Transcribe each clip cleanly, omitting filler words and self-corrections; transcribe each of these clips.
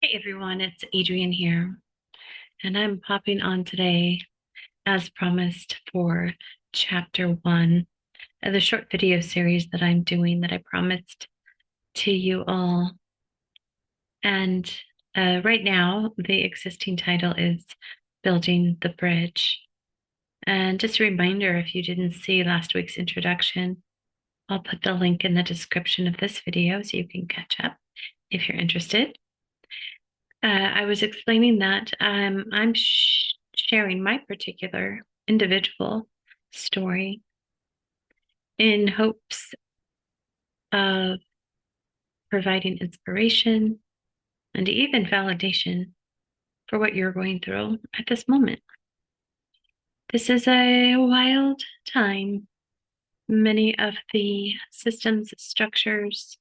Hey everyone, it's Adrienne here, and I'm popping on today, as promised, for chapter one of the short video series that I'm doing that I promised to you all. And right now, the existing title is Building the Bridge. And just a reminder, if you didn't see last week's introduction, I'll put the link in the description of this video so you can catch up if you're interested. I was explaining that I'm sharing my particular individual story in hopes of providing inspiration and even validation for what you're going through at this moment. This is a wild time. Many of the systems, structures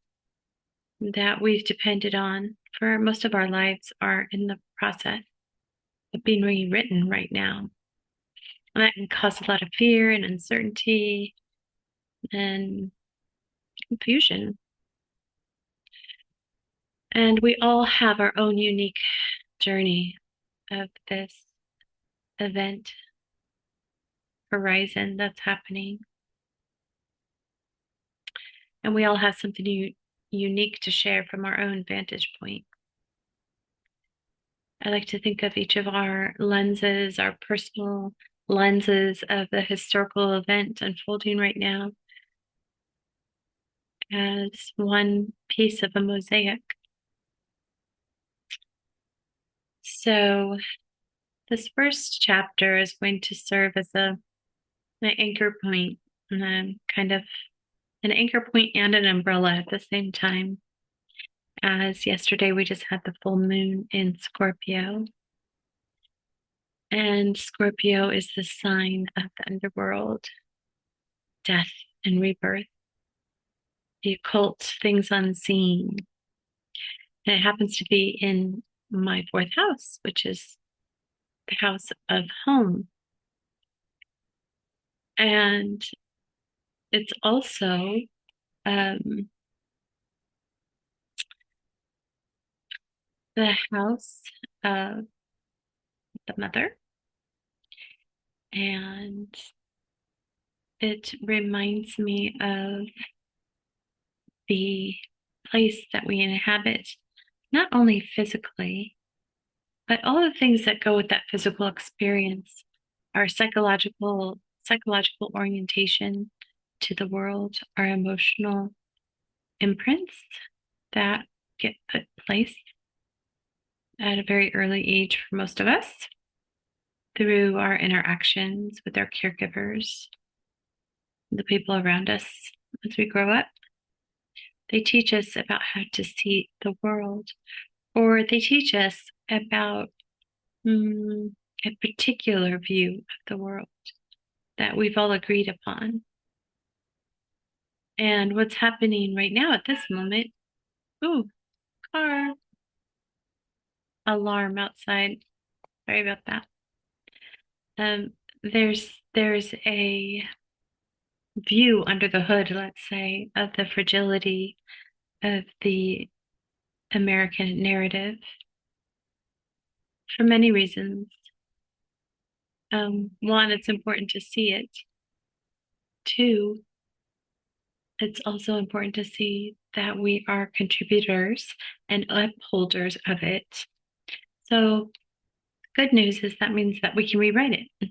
that we've depended on for most of our lives are in the process of being rewritten right now. And that can cause a lot of fear and uncertainty and confusion. And we all have our own unique journey of this event horizon that's happening. And we all have something unique to share from our own vantage point. I like to think of each of our lenses, our personal lenses of the historical event unfolding right now, as one piece of a mosaic. So this first chapter is going to serve as an anchor point, kind of an anchor point and an umbrella at the same time. As yesterday we just had the full moon in Scorpio. And Scorpio is the sign of the underworld, death and rebirth, the occult, things unseen. And it happens to be in my fourth house, which is the house of home. And it's also the house of the mother. And it reminds me of the place that we inhabit, not only physically, but all the things that go with that physical experience, our psychological orientation to the world, our emotional imprints that get put in place at a very early age for most of us through our interactions with our caregivers, the people around us as we grow up. They teach us about how to see the world, or they teach us about a particular view of the world that we've all agreed upon. And what's happening right now at this moment, ooh, car alarm outside. Sorry about that. There's a view under the hood, let's say, of the fragility of the American narrative for many reasons. One, it's important to see it. Two, it's also important to see that we are contributors and upholders of it. So, good news is that means that we can rewrite it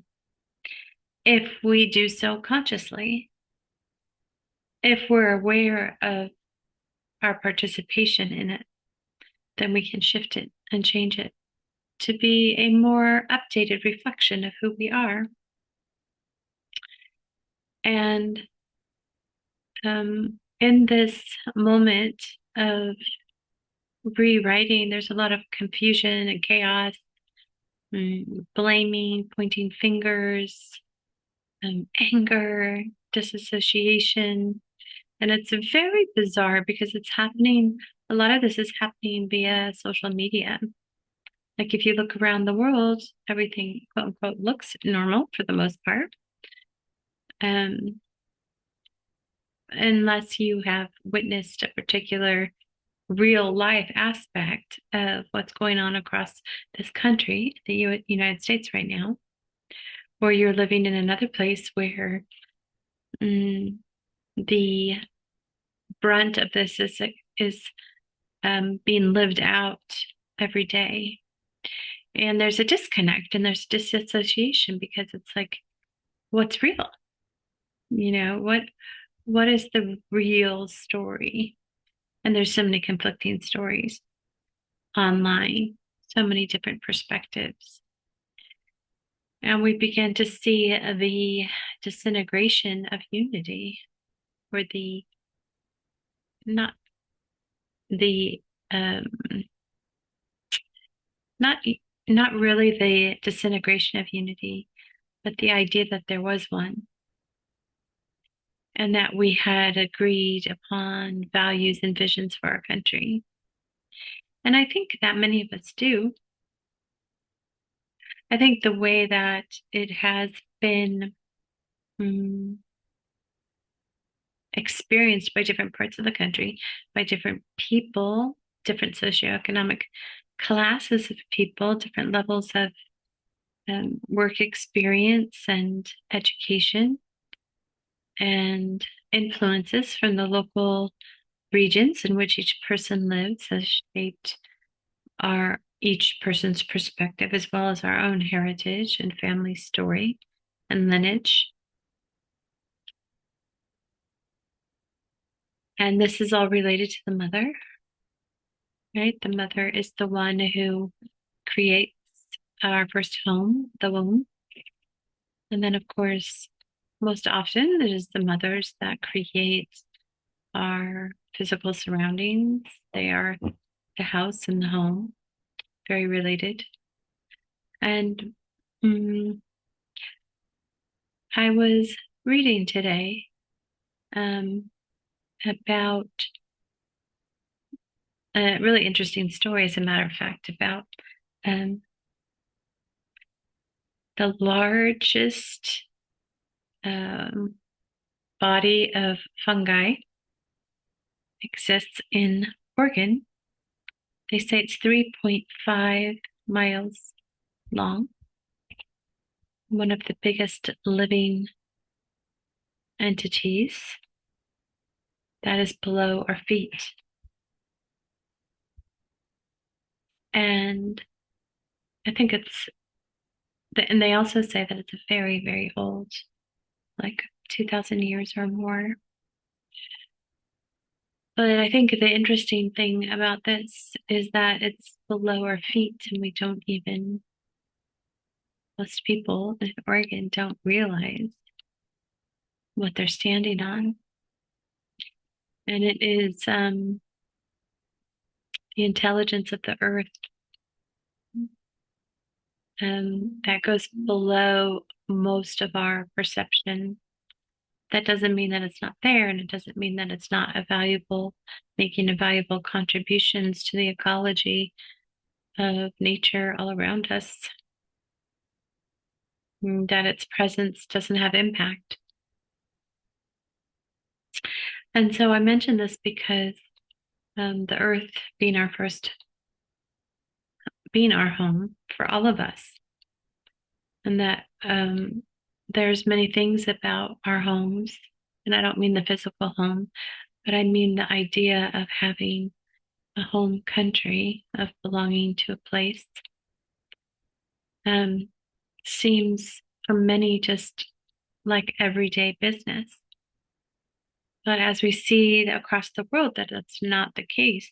if we do so consciously, if we're aware of our participation in it, then we can shift it and change it to be a more updated reflection of who we are. And in this moment of rewriting, there's a lot of confusion and chaos, blaming, pointing fingers, anger, disassociation. And it's very bizarre because it's happening, a lot of this is happening via social media. Like if you look around the world, everything, quote unquote, looks normal for the most part. Unless you have witnessed a particular real life aspect of what's going on across this country, the United States right now, or you're living in another place where the brunt of this is being lived out every day. And there's a disconnect and there's disassociation because it's like, what's real? What is the real story? And there's so many conflicting stories online, so many different perspectives. And we begin to see the disintegration of unity, or not the um, not not really the disintegration of unity, but the idea that there was one and that we had agreed upon values and visions for our country. And I think that many of us do. I think the way that it has been experienced by different parts of the country, by different people, different socioeconomic classes of people, different levels of work experience and education, and influences from the local regions in which each person lives has shaped each person's perspective, as well as our own heritage and family story and lineage. And this is all related to the mother, right? The mother is the one who creates our first home, the womb. And then, of course, most often it is the mothers that create our physical surroundings. They are the house and the home, very related. And I was reading today about a really interesting story, as a matter of fact, about the largest body of fungi exists in Oregon. They say it's 3.5 miles long, one of the biggest living entities that is below our feet. And I think and they also say that it's a very, very old, like 2,000 years or more. But I think the interesting thing about this is that it's below our feet, and most people in Oregon don't realize what they're standing on. And it is the intelligence of the earth that goes below most of our perception. That doesn't mean that it's not there, and it doesn't mean that it's not making a valuable contributions to the ecology of nature all around us, that its presence doesn't have impact. And so I mention this because the earth being being our home for all of us, and that there's many things about our homes, and I don't mean the physical home, but I mean the idea of having a home country, of belonging to a place, seems for many just like everyday business. But as we see across the world that that's not the case,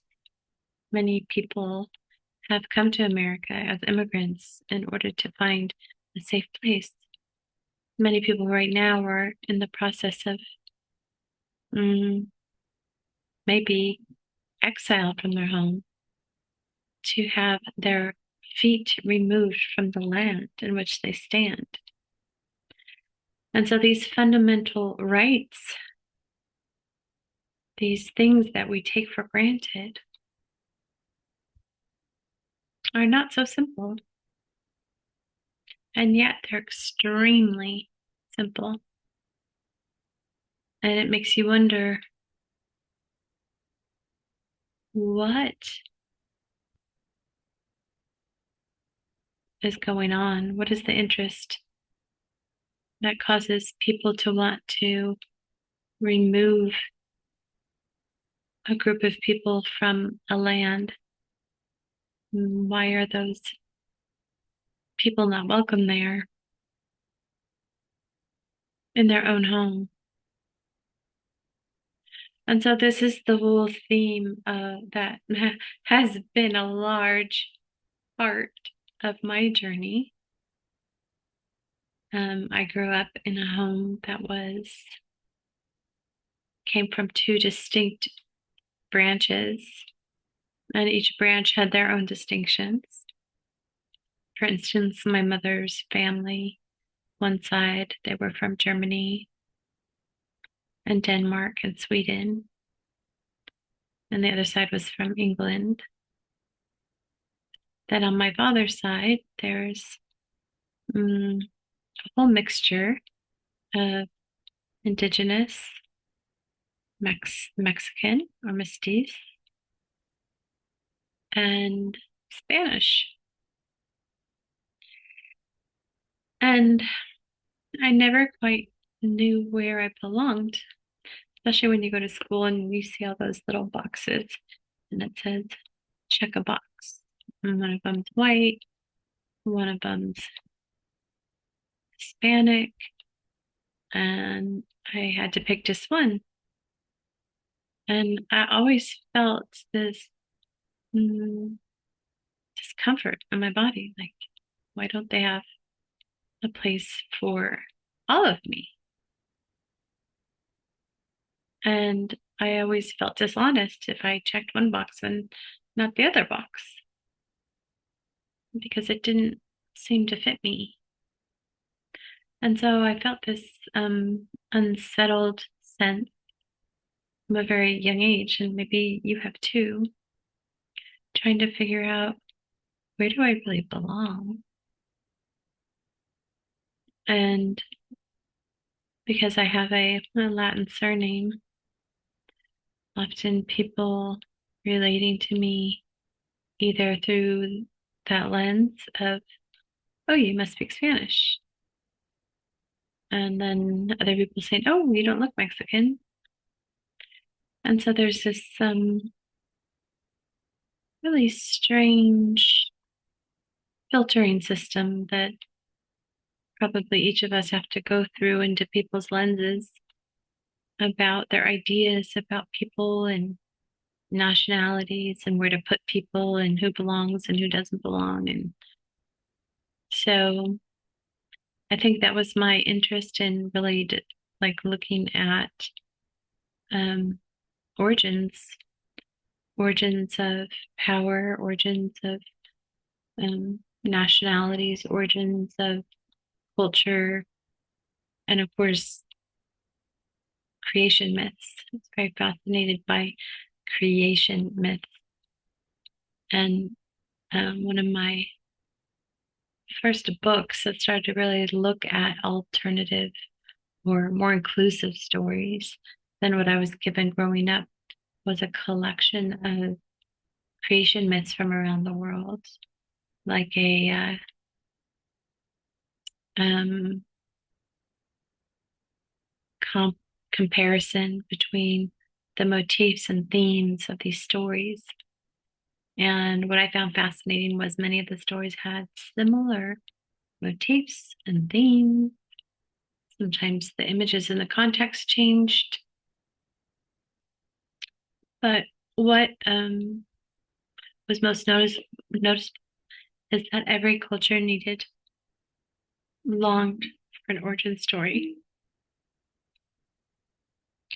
many people have come to America as immigrants in order to find a safe place. Many people right now are in the process of maybe exiled from their home, to have their feet removed from the land in which they stand. And so these fundamental rights, these things that we take for granted, are not so simple. And yet they're extremely simple. And it makes you wonder, what is going on? What is the interest that causes people to want to remove a group of people from a land? Why are those people not welcome there in their own home? And so this is the whole theme that has been a large part of my journey. I grew up in a home that came from two distinct branches, and each branch had their own distinctions. For instance, my mother's family, one side, they were from Germany and Denmark and Sweden, and the other side was from England. Then on my father's side, there's a whole mixture of indigenous, Mexican or mestiz, and Spanish. And I never quite knew where I belonged, especially when you go to school and you see all those little boxes and it says, check a box. And one of them's white, one of them's Hispanic, and I had to pick just one. And I always felt this mm, discomfort in my body. Like, why don't they have a place for all of me? And I always felt dishonest if I checked one box and not the other box because it didn't seem to fit me. And so I felt this unsettled sense from a very young age, and maybe you have too, trying to figure out, where do I really belong? And because I have a Latin surname, often people relating to me either through that lens of, oh, you must speak Spanish. And then other people saying, oh, you don't look Mexican. And so there's this really strange filtering system that probably each of us have to go through into people's lenses about their ideas about people and nationalities and where to put people and who belongs and who doesn't belong. And so I think that was my interest in really like looking at um, origins, origins of power, origins of nationalities, origins of culture, and of course, creation myths. I was very fascinated by creation myths. And one of my first books that started to really look at alternative or more inclusive stories than what I was given growing up was a collection of creation myths from around the world, like a um, comparison between the motifs and themes of these stories. And what I found fascinating was many of the stories had similar motifs and themes. Sometimes the images and the context changed. But what was most noticeable is that every culture longed for an origin story.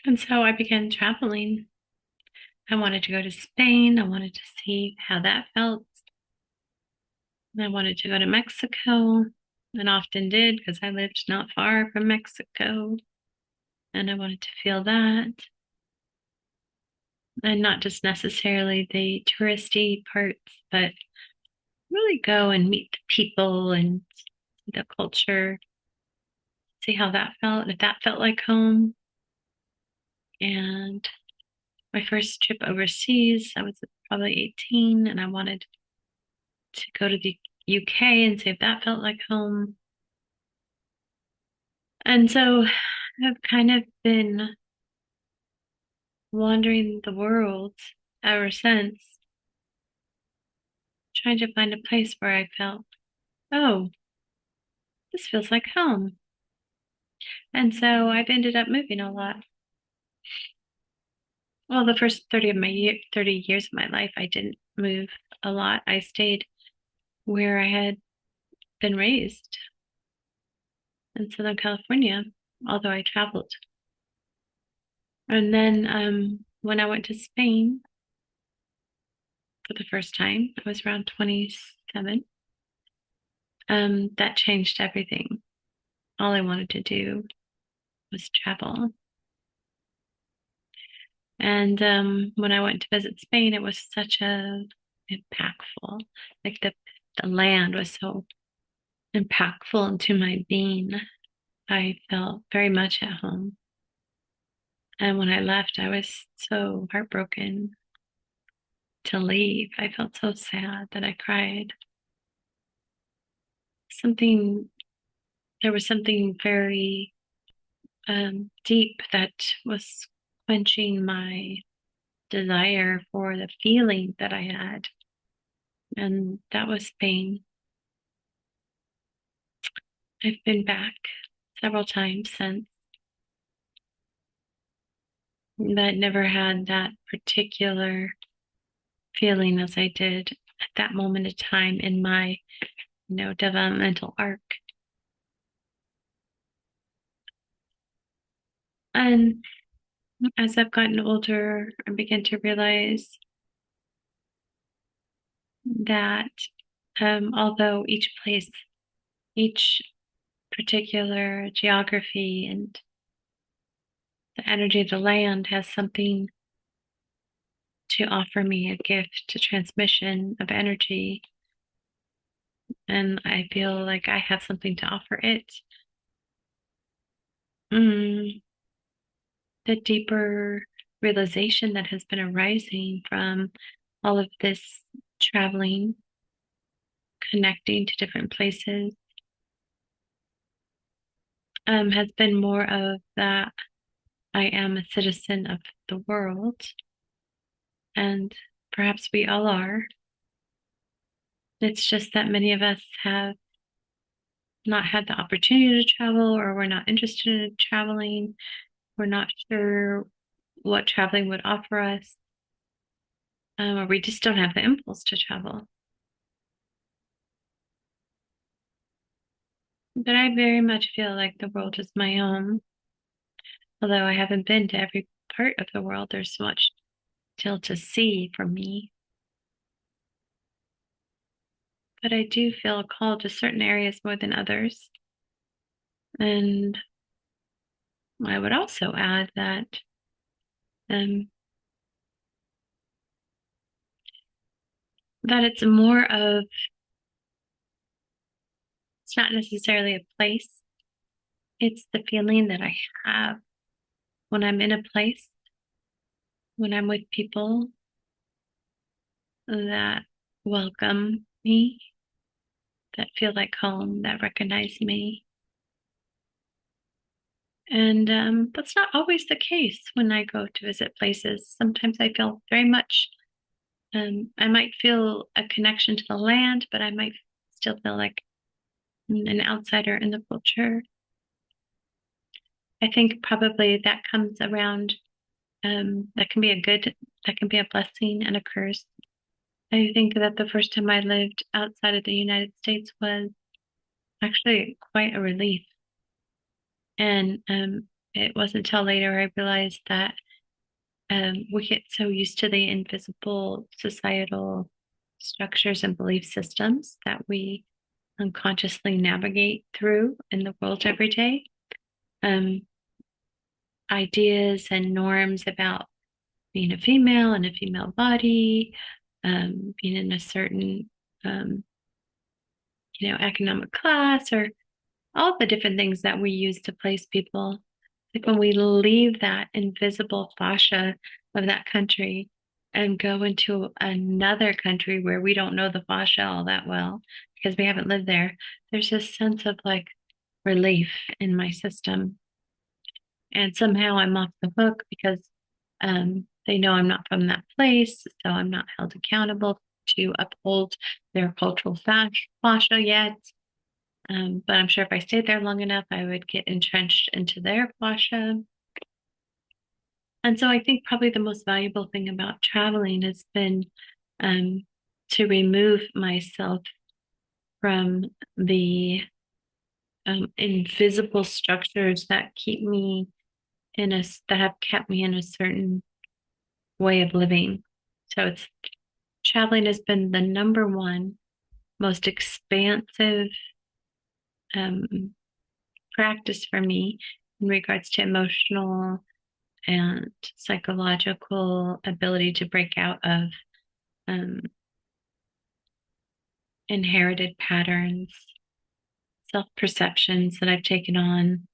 And so I began traveling. I wanted to go to Spain. I wanted to see how that felt. And I wanted to go to Mexico and often did because I lived not far from Mexico. And I wanted to feel that. And not just necessarily the touristy parts, but really go and meet the people and the culture, see how that felt, if that felt like home. And my first trip overseas. I was probably 18 and I wanted to go to the UK and see if that felt like home. And so I've kind of been wandering the world ever since, trying to find a place where I felt, oh, this feels like home. And so I've ended up moving a lot. Well, the first 30 years of my life, I didn't move a lot. I stayed where I had been raised in Southern California, although I traveled. And then when I went to Spain for the first time, I was around 27. That changed everything. All I wanted to do was travel. And when I went to visit Spain, it was such a impactful, like the land was so impactful into my being. I felt very much at home. And when I left, I was so heartbroken to leave. I felt so sad that I cried. Something, there was something very deep that was quenching my desire for the feeling that I had. And that was pain. I've been back several times since, but never had that particular feeling as I did at that moment of time in my, developmental arc. And as I've gotten older, I began to realize that although each place, each particular geography and the energy of the land has something to offer me, a gift, to transmission of energy. And I feel like I have something to offer it. Mm, the deeper realization that has been arising from all of this traveling, connecting to different places, has been more of that I am a citizen of the world, and perhaps we all are. It's just that many of us have not had the opportunity to travel, or we're not interested in traveling. We're not sure what traveling would offer us, or we just don't have the impulse to travel. But I very much feel like the world is my own. Although I haven't been to every part of the world, there's so much still to see for me. But I do feel called to certain areas more than others. And I would also add that um, that it's not necessarily a place. It's the feeling that I have when I'm in a place, when I'm with people that welcome me, that feel like home, that recognize me. And that's not always the case when I go to visit places. Sometimes I feel very much, I might feel a connection to the land, but I might still feel like an outsider in the culture. I think probably that comes around, that can be a blessing and a curse. I think that the first time I lived outside of the United States was actually quite a relief. And it wasn't until later I realized that we get so used to the invisible societal structures and belief systems that we unconsciously navigate through in the world every day. Um, Ideas and norms about being a female and a female body, being in a certain, um, economic class, or all the different things that we use to place people. Like when we leave that invisible fascia of that country and go into another country where we don't know the fascia all that well because we haven't lived there, there's this sense of like relief in my system. And somehow I'm off the hook because they know I'm not from that place, so I'm not held accountable to uphold their cultural fascia yet. But I'm sure if I stayed there long enough, I would get entrenched into their fascia. And so I think probably the most valuable thing about traveling has been um, to remove myself from the invisible structures that keep me that have kept me in a certain way of living. So it's traveling has been the number one most expansive um, practice for me in regards to emotional and psychological ability to break out of um, inherited patterns, self perceptions that I've taken on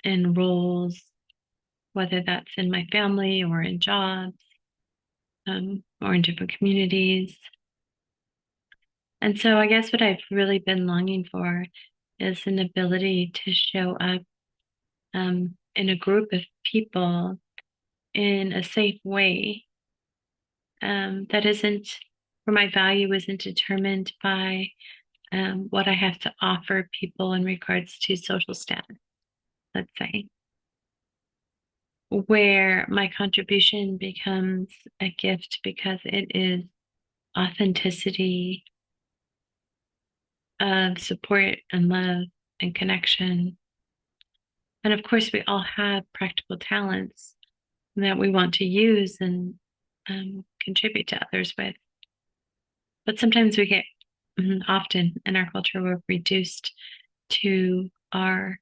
in roles, whether that's in my family or in jobs or in different communities. And so I guess what I've really been longing for is an ability to show up in a group of people in a safe way that isn't, where my value isn't determined by what I have to offer people in regards to social status, let's say, where my contribution becomes a gift because it is authenticity of support and love and connection. And of course, we all have practical talents that we want to use and contribute to others with. But sometimes we get, often in our culture, we're reduced to our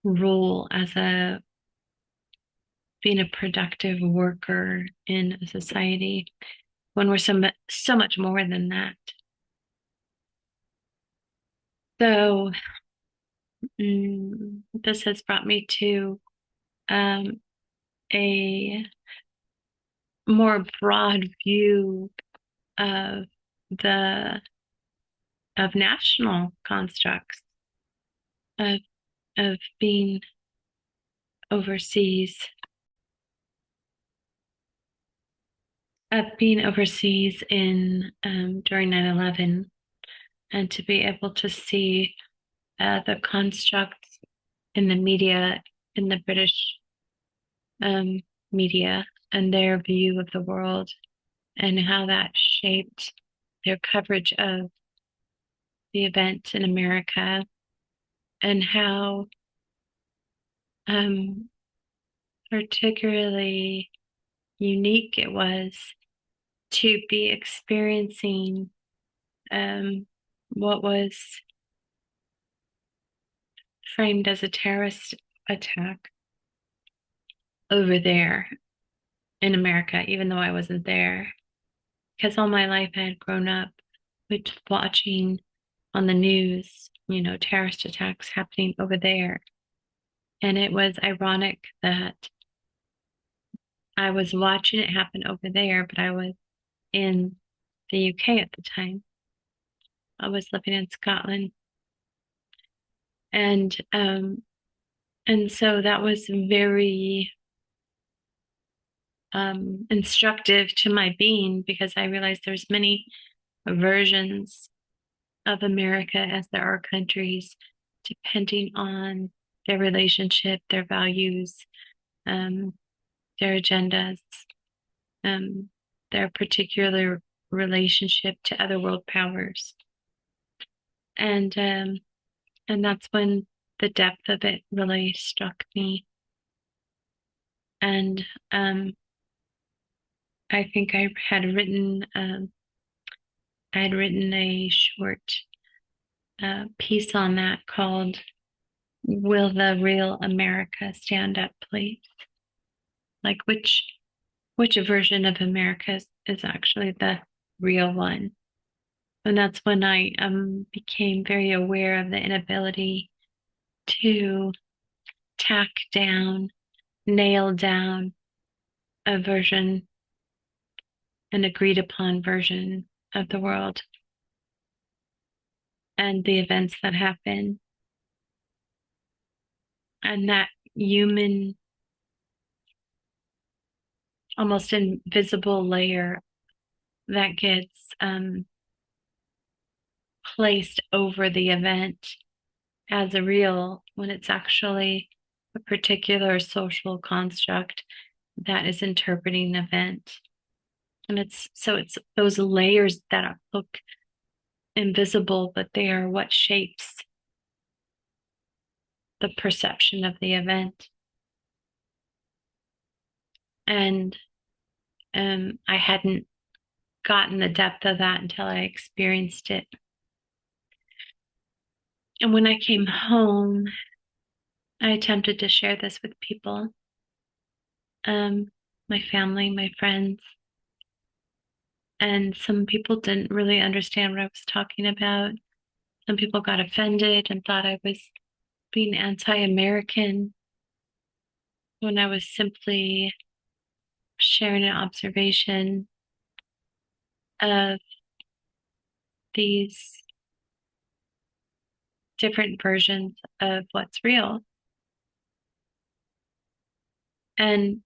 role as being a productive worker in a society when we're so much more than that. So this has brought me to um, a more broad view of the national constructs of being overseas, in during 9/11, and to be able to see the constructs in the media, in the British um, media, and their view of the world, and how that shaped their coverage of the event in America, and how um, particularly unique it was to be experiencing what was framed as a terrorist attack over there in America, even though I wasn't there. Because all my life I had grown up with watching on the news, terrorist attacks happening over there. And it was ironic that I was watching it happen over there, but I was in the UK at the time. I was living in Scotland. And so that was very instructive to my being because I realized there's many versions of America as there are countries, depending on their relationship, their values, um, their agendas, um, their particular relationship to other world powers. And that's when the depth of it really struck me. And I think I had written a short piece on that called "Will the Real America Stand Up, Please?" Like which version of America is actually the real one. And that's when I became very aware of the inability to tack down, nail down a version, an agreed upon version of the world and the events that happen, and that human, almost invisible layer that gets placed over the event as a real when it's actually a particular social construct that is interpreting an event. And it's those layers that look invisible, but they are what shapes the perception of the event. And I hadn't gotten the depth of that until I experienced it. And when I came home, I attempted to share this with people, my family, my friends, and some people didn't really understand what I was talking about. Some people got offended and thought I was being anti-American when I was simply sharing an observation of these different versions of what's real. And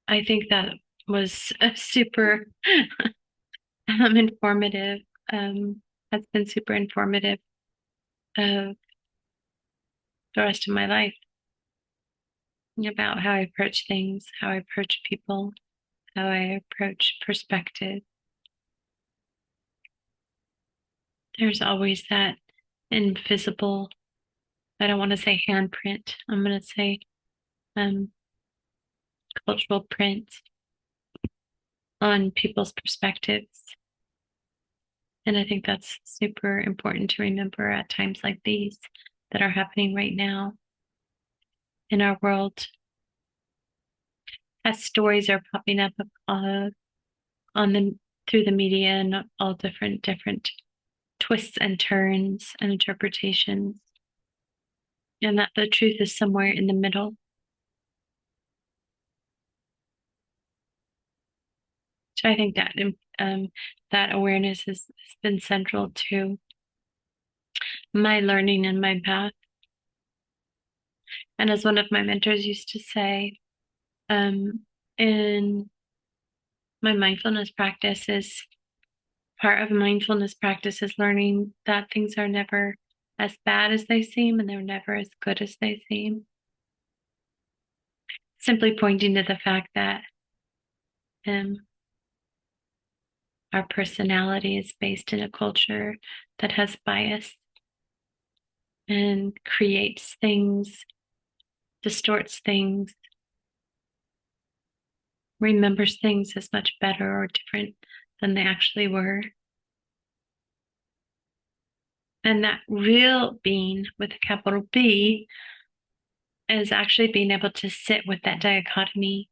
I think that was a super informative, has been super informative of the rest of my life about how I approach things, how I approach people, how I approach perspective. There's always that invisible, I don't want to say handprint, I'm going to say um, cultural print on people's perspectives. And I think that's super important to remember at times like these that are happening right now in our world. As stories are popping up on the through the media and all different twists and turns and interpretations, and that the truth is somewhere in the middle. So I think that that awareness has been central to my learning and my path. And as one of my mentors used to say, in my mindfulness practice is part of mindfulness practice is learning that things are never as bad as they seem and they're never as good as they seem. Simply pointing to the fact that our personality is based in a culture that has bias and creates things, distorts things, remembers things as much better or different than they actually were. And that real being with a capital B is actually being able to sit with that dichotomy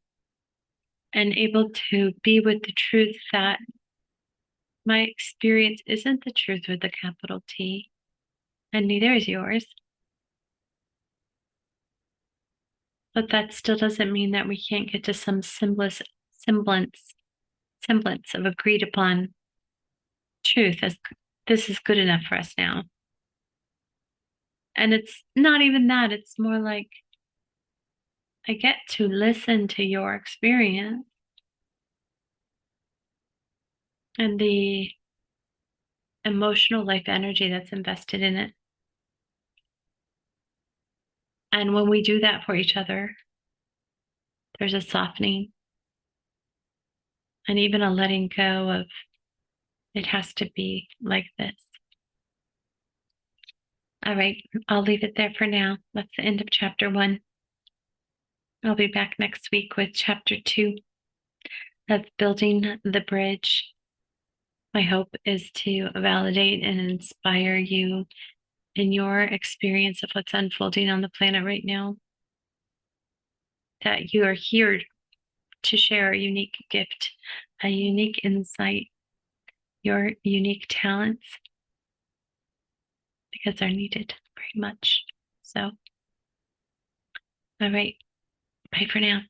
and able to be with the truth that my experience isn't the truth with a capital T, and neither is yours. But that still doesn't mean that we can't get to some semblance of agreed upon truth as this is good enough for us now. And it's not even that, it's more like I get to listen to your experience and the emotional life energy that's invested in it. And when we do that for each other, there's a softening and even a letting go of it has to be like this. All right, I'll leave it there for now. That's the end of chapter 1. I'll be back next week with chapter 2 of building the bridge. My hope is to validate and inspire you in your experience of what's unfolding on the planet right now. That you are here to share a unique gift, a unique insight, your unique talents, because they're needed very much. So, all right, bye for now.